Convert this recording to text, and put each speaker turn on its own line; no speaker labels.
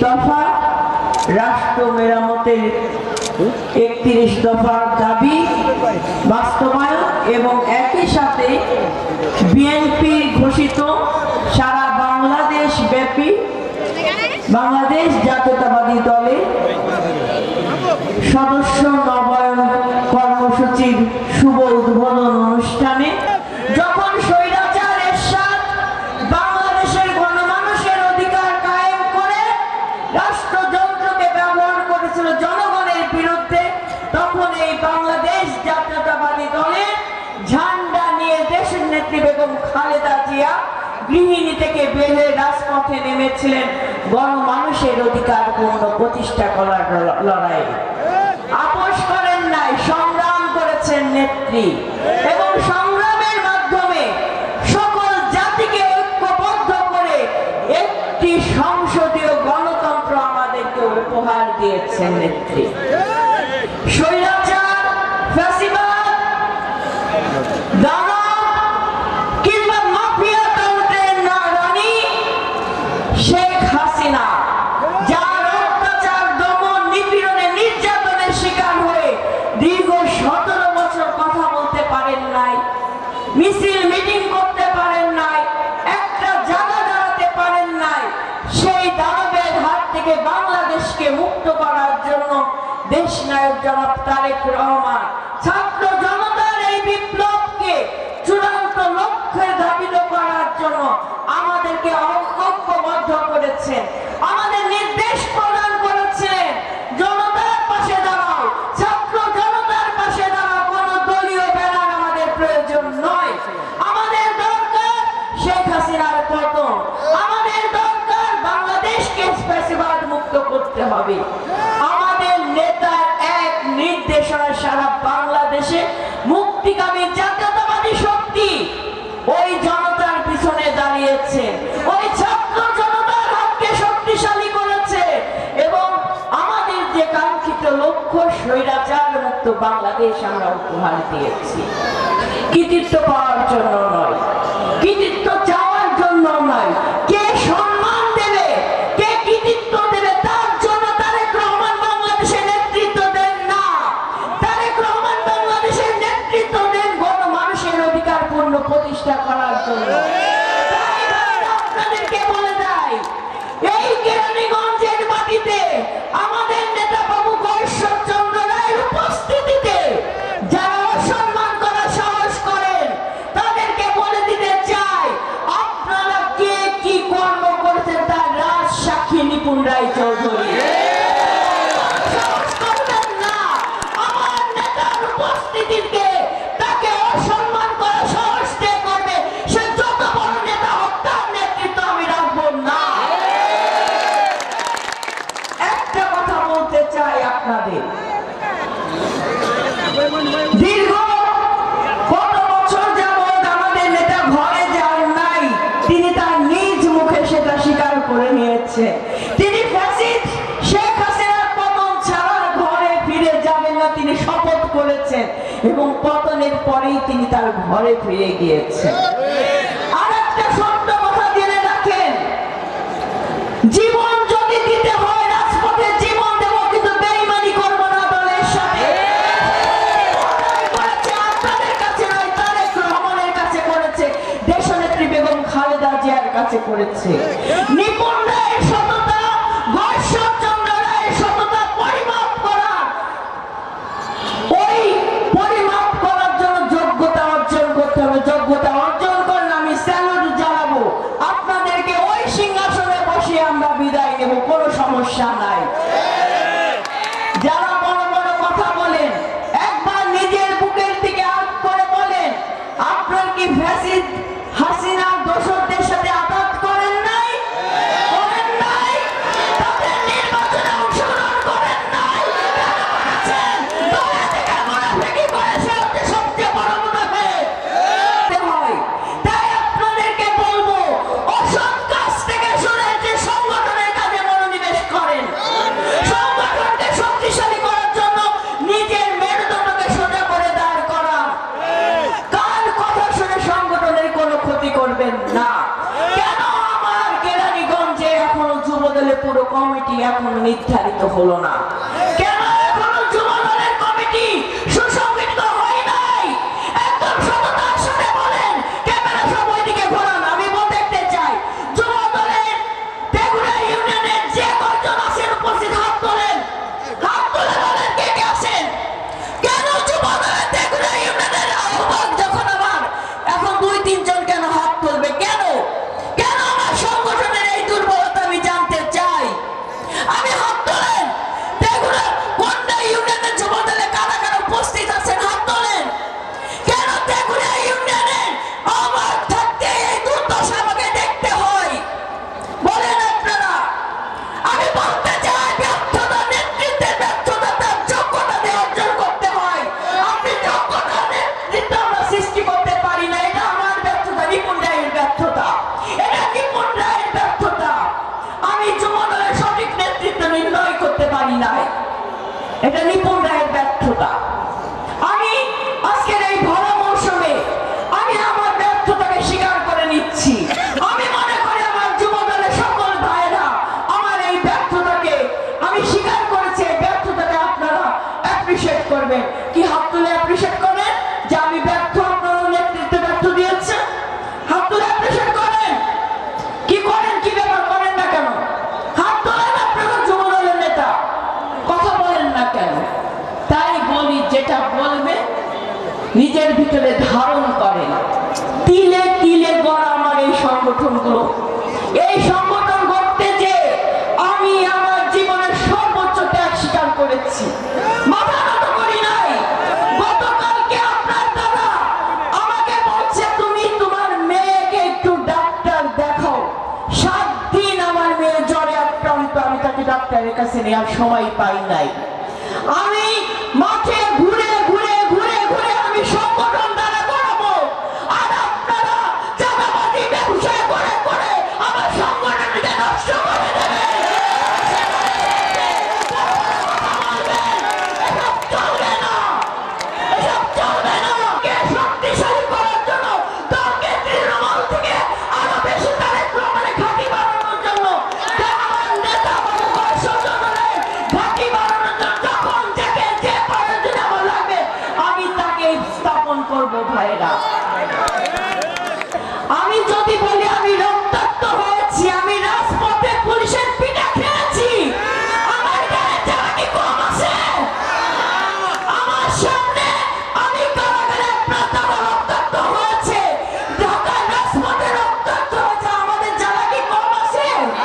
দফা রাষ্ট্র মেরামতের 31 দফার দাবি বাস্তবায়ন এবং একই সাথে বিএনপি ঘোষিত সারা বাংলাদেশ ব্যাপী বাংলাদেশ জাতীয়তাবাদী দলের সদস্য নবায়ন কর্মসূচির শুভ উদ্বোধন অনুষ্ঠানে যখন স্বৈরাচার এরশাদ বাংলাদেশের গণমানুষের অধিকার কায়েম করে রাষ্ট্রযন্ত্রকে ব্যবহার করেছিল জনগণের বিরুদ্ধে, তখন এই বাংলাদেশ জাতীয়তাবাদী দলের ঝান্ডা নিয়ে দেশের নেত্রী বেগম খালেদা জিয়া গৃহিণী থেকে বের হয়ে রাজপথে নেমেছিলেন গণমানুষের অধিকার পূর্ণ প্রতিষ্ঠা করার লড়াই। আপোষ করেন নাই, সংগ্রাম করেছেন নেত্রী এবং সংগ্রামের মাধ্যমে সকল জাতিকে ঐক্যবদ্ধ করে একটি সংসদীয় গণতন্ত্র আমাদেরকে উপহার দিয়েছেন নেত্রী। স্বৈরাচার, ফ্যাসিবাদ, দানব কিংবা মাফিয়া তন্ত্রের রানী শেখ হাসিনা যার অত্যাচার, দমন, নিপীড়নে, নির্যাতনের শিকার হয়ে দীর্ঘ 17 বছর কথা বলতে পারেন নাই, মিছিল মিটিং করতে পারেন নাই, একটা জায়গা দাঁড়াতে পারেন নাই, সেই দানবের হাত থেকে বাংলাদেশকে মুক্ত করার জন্য দেশনায়ক জনাব তারেক রহমান ছাত্র জনতার এই বিপ্লবকে চূড়ান্ত লক্ষ্যে ধাবিত করার জন্য আমাদেরকে ঐক্যবদ্ধ করেছেন, আমাদের নির্দেশ প্রদান করেছেন, জনতার পাশে দাঁড়াও, ছাত্র জনতার পাশে দাঁড়াও, কোন দলীয় ব্যানার আমাদের প্রয়োজন নয়, আমাদের দরকার শেখ হাসিনার পতন, আমাদের দরকার বাংলাদেশকে ফ্যাসিবাদ মুক্ত করতে হবে। আমাদের নেতার এক নির্দেশনা সারা বাংলাদেশে মুক্তিকামী জাতীয়তাবাদী শক্তি ওই জনতার পিছনে দাঁড়িয়েছে, ওই ছাত্র জনতার হাতকে শক্তিশালী করেছে এবং আমাদের যে কাঙ্ক্ষিত লক্ষ্য স্বৈরাচার মুক্ত বাংলাদেশ আমরা উপহার দিয়েছি। কৃতিত্ব পাওয়ার জন্য নয়, কৃতিত্ব চাওয়ার জন্য নয়, কে সম্মান দেবে, কে কৃতিত্ব দেবে তার জন্য তারেক রহমান বাংলাদেশের নেতৃত্ব দেন না। তারেক রহমান বাংলাদেশের নেতৃত্ব দেন গণমানুষের অধিকার পূর্ণ প্রতিষ্ঠা করার জন্য। আপনাদেরকে বলে দেয়, এই কেরানীগঞ্জের মাটিতে আমাদের নেতা বাবু ঈশ্বরচন্দ্র রায়ের উপস্থিতিতে যারা অসম্মান করার সাহস করেন তাদেরকে বলে দিতে চাই, আপনারা কে কি কর্ম করেছেন তার রাজ সাক্ষী নিপুণ রায় চৌধুরী। সাহস করবেন না আমার নেতার উপস্থিতিতে তাকে অসম্মান করার সাহস কে করবে, সে যত বড় নেতা হোক তার নেতৃত্ব আমি রাখবো না। একটা কথা বলতে চাই আপনাদের, দীর্ঘ কত বছর যাবৎ আমাদের নেতা ঘরে যান নাই, তিনি তার নিজ মুখে সেটা স্বীকার করে নিয়েছে। তিনি ফ্যাসিস্ট শেখ হাসিনার পতন ছাড়া ঘরে ফিরে যাবেন না, তিনি শপথ করেছেন এবং পতনের পরেই তিনি তার ঘরে ফিরে গিয়েছেন। আর একটা সত্য কথা জেনে রাখেন, জীবন যদি দিতে হয় রাজপথে জীবন দেব, কিন্তু বেঈমানি করব না দলের সাথে। আপনাদের কাছে নয়, তারেক রহমানের কাছে করেছে, দেশনেত্রী বেগম খালেদা জিয়ার কাছে করেছে। নিপুণ রায়ের সততা, ঈশ্বরচন্দ্র রায়ের সততা পরিমাপ করার, ওই পরিমাপ করার জন্য যোগ্যতা অর্জন করতে হবে। যোগ্যতা অর্জন করলে আমি স্যালুট জানাবো, আপনাদেরকে ওই সিংহাসনে বসিয়ে আমরা বিদায় নেব, কোনো সমস্যা নাই। যারা বড় বড় কথা বলেন একবার নিজের বুকের দিকে হাত করে বলেন, আপনার কি ফ্যাসিস্ট হাসিনার দোসরদের সাথে আঘাত করেন নাই? করেন নাই? তাদের নির্বাচনে অংশগ্রহণ করেন নাই? দলে থেকে মুনাফিকি করেছে, হচ্ছে সবচেয়ে বড় মুনাফিক। তাই আপনাদেরকে বলবো, অসৎ কাজ থেকে শুনে যে সংগঠনের কাজে মনোনিবেশ করেন। দলের পুরো কমিটি এখনো নির্ধারিত হলো না? কেন এখনো যুব দলের কমিটি সুসংগঠিত হয় নাই? একদম সততার সাথে বলেন, ক্যামেরা সব ওইদিকে ঘোরান, আমি দেখতে চাই যুব দলের তেঘুরা ইউনিয়নের যে কয়জন আছেন উপস্থিত হাত তোলেন, হাত তুলে বলেন কে কে আছেন। কেন যুব দলের তেঘুরা ইউনিয়নের আহ্বায়ক যখন আমার এখন 2-3 জন কেন হাত তুলবে? কেন কেন আমার সংগঠনের এই দুর্বলতা আমি জানতে চাই। আমি হাত তোলেন, তেঘুরা কোনটা ইউনিয়নের যুব দলে কারা কারা উপস্থিত আছেন হাত তোলেন। কেন তেঘুরা ইউনিয়নের আমার থাকতে এই দুর্দশা আমাকে দেখতে হয় বলেন আপনারা। আমি বলতে চাই ব্যর্থতা নেতৃত্বের ব্যর্থতা তার যোগ্যতা দিয়ে অর্জন করতে হয়। আপনি যোগ্যতা নেতৃত্ব আমরা সৃষ্টি করতে পারি না, এটা আমার ব্যর্থতা, রিপন রায়ের ব্যর্থতা, এটা রিপন রায়ের ব্যর্থতা। আমি যুব দলের সঠিক নেতৃত্ব নির্ণয় করতে পারি নাই, এটা রিপন রায়ের ব্যর্থতা। আমি আজকের এই ভরা মৌসুমে আমি আমার ব্যর্থতাকে স্বীকার করে নিচ্ছি। আমি মনে করি আমার যুব দলের সকল ভাইয়েরা আমার এই ব্যর্থতাকে আমি স্বীকার করেছি, এই ব্যর্থতাকে আপনারা অ্যাপ্রিশিয়েট করবেন। কি হাত তুলে অ্যাপ্রিশিয়েট করেন যে আমি ব্যর্থ, আপনারা নেতৃত্বে ব্যর্থ দিয়েছেন? হাত তুলে অ্যাপ্রিশিয়েট করেন। কি করেন, কি ব্যাপার করেন না কেন? হাত তোলেন আপনারা যুব দলের নেতা, কথা বলেন না কেন? তাই বলি, যেটা বলবে নিজের ভিতরে ধারণ করেন। তিলে তিলে গড়া আমার এই সংগঠনগুলো, এই সংগঠন গড়তে যে আমি আমার জীবনের সর্বোচ্চ ত্যাগ স্বীকার করেছি, মাথা নত করি নাই। গতকালকে আপনার দাদা আমাকে বলছে তুমি তোমার মেয়েকে একটু ডাক্তার দেখাও। 7 দিন আমার মেয়ে জ্বরে আক্রান্ত, আমি তাকে ডাক্তারের কাছে নেওয়ার সময় পাই নাই। আমি মাঠে ঘুরে ঘুরে ঘুরে ঘুরে আমি সংগঠন